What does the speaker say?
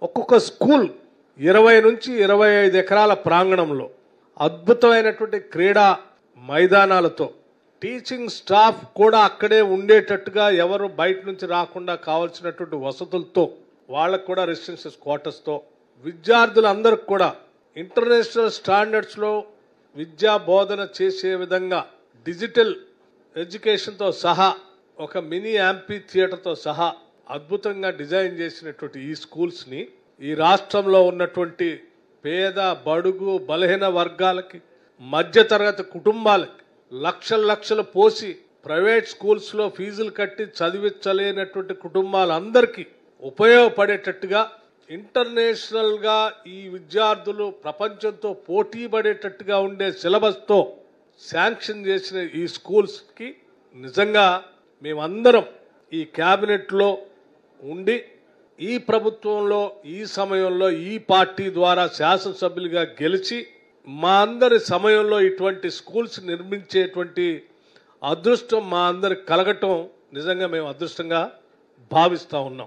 ఒక్కొక్క స్కూల్ 20 నుంచి 25 ఎకరాల ప్రాంగణంలో అద్భుతమైనటువంటి క్రీడా మైదానాలతో టీచింగ్ స్టాఫ్ కూడా అక్కడే ఉండేటట్టుగా ఎవరు బయట నుంచి రాకుండా కావాల్సినటువంటి వసతులతో వాళ్ళకు కూడా రెసిడెన్షియల్ క్వార్టర్స్తో విద్యార్థులందరికీ కూడా ఇంటర్నేషనల్ స్టాండర్డ్స్లో విద్యా బోధన చేసే విధంగా డిజిటల్ ఎడ్యుకేషన్తో సహా ఒక మినీ యాంపీ థియేటర్తో సహా అద్భుతంగా డిజైన్ చేసినటువంటి ఈ స్కూల్స్ని ఈ రాష్ట్రంలో ఉన్నటువంటి పేద బడుగు బలహీన వర్గాలకి మధ్యతరగతి కుటుంబాలకి లక్షలు పోసి ప్రైవేట్ స్కూల్స్లో ఫీజులు కట్టి చదివించలేనటువంటి కుటుంబాలందరికీ ఉపయోగపడేటట్టుగా ఇంటర్నేషనల్గా ఈ విద్యార్థులు ప్రపంచంతో పోటీ పడేటట్టుగా ఉండే సిలబస్తో శాంక్షన్ చేసిన ఈ స్కూల్స్కి నిజంగా మేమందరం ఈ క్యాబినెట్లో ఉండి ఈ ప్రభుత్వంలో ఈ సమయంలో ఈ పార్టీ ద్వారా శాసనసభ్యులుగా గెలిచి మా అందరి సమయంలో ఇటువంటి స్కూల్స్ నిర్మించేటువంటి అదృష్టం మా అందరికి కలగటం నిజంగా మేము అదృష్టంగా భావిస్తూ ఉన్నాం.